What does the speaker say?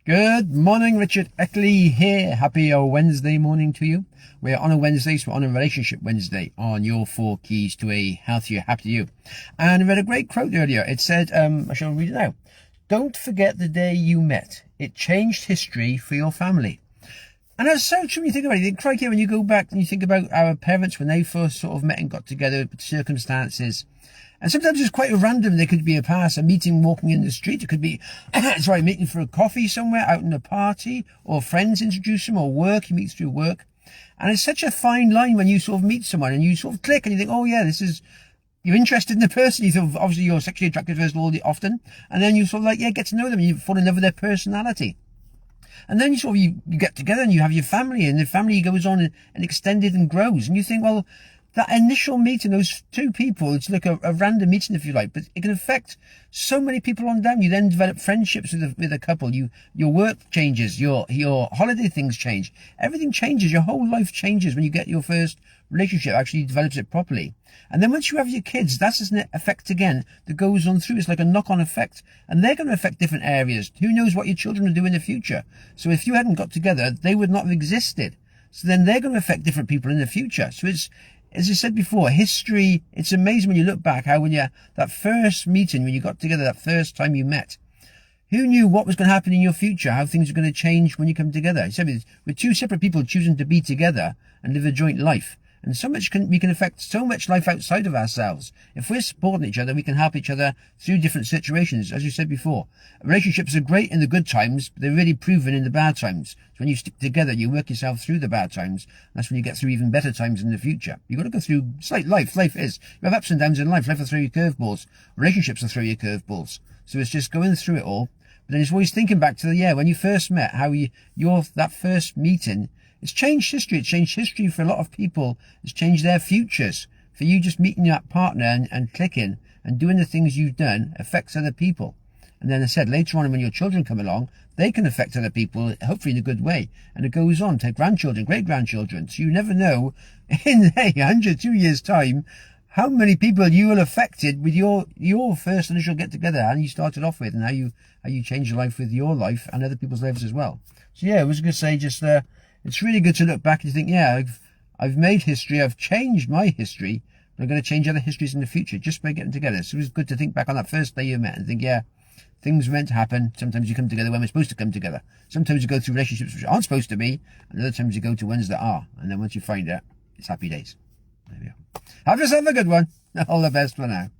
Good morning, Richard Eckley here. Happy Wednesday morning to you. We're on a Wednesday, so we're on a Relationship Wednesday on your 4 keys to a healthier, happier you. And I read a great quote earlier. It said, I shall read it now. Don't forget the day you met. It changed history for your family. And that's so true when you think about it. You think, crikey, when you go back and you think about our parents when they first sort of met and got together, circumstances. And sometimes it's quite random. There could be a meeting walking in the street. It could be, meeting for a coffee somewhere, out in a party, or friends introduce them, or work, you meet through work. And it's such a fine line when you sort of meet someone and you sort of click and you think, oh yeah, you're interested in the person. You sort of, obviously you're sexually attracted first of all often. And then you sort of get to know them and you fall in love with their personality. And then you get together and you have your family, and the family goes on and extended and grows. And you think, well, that initial meeting, those two people, it's like a random meeting, if you like, but it can affect so many people on down. You then develop friendships with a couple. Your work changes, your holiday things change. Everything changes. Your whole life changes when you get your first relationship, actually develops it properly. And then once you have your kids, that's an effect again that goes on through. It's like a knock-on effect, and they're going to affect different areas. Who knows what your children will do in the future? So if you hadn't got together, they would not have existed. So then they're going to affect different people in the future. So it's, as I said before, history, it's amazing when you look back how that first meeting, when you got together, that first time you met, who knew what was going to happen in your future, how things are going to change when you come together? So with two separate people choosing to be together and live a joint life. And so much we can affect so much life outside of ourselves. If we're supporting each other, we can help each other through different situations. As you said before, relationships are great in the good times, but they're really proven in the bad times. So when you stick together, you work yourself through the bad times. That's when you get through even better times in the future. You've got to go through, it's like life. Life is, you have ups and downs in life. Life will throw you curveballs. Relationships will throw you curveballs. So it's just going through it all. But then it's always thinking back to when you first met, how that first meeting, it's changed history. It's changed history for a lot of people. It's changed their futures. For you just meeting that partner and clicking and doing the things you've done affects other people. And then I said, later on when your children come along, they can affect other people, hopefully in a good way. And it goes on to grandchildren, great-grandchildren. So you never know in 2 years' time how many people you will have affected with your first initial get-together and you started off with, and how you change your life with your life and other people's lives as well. So yeah, I was going to say it's really good to look back and think, I've made history, I've changed my history, but I'm going to change other histories in the future just by getting together. So it was good to think back on that first day you met and think, things were meant to happen. Sometimes you come together when we're supposed to come together. Sometimes you go through relationships which aren't supposed to be, and other times you go to ones that are. And then once you find it, it's happy days. There we go. Have yourself a good one. All the best for now.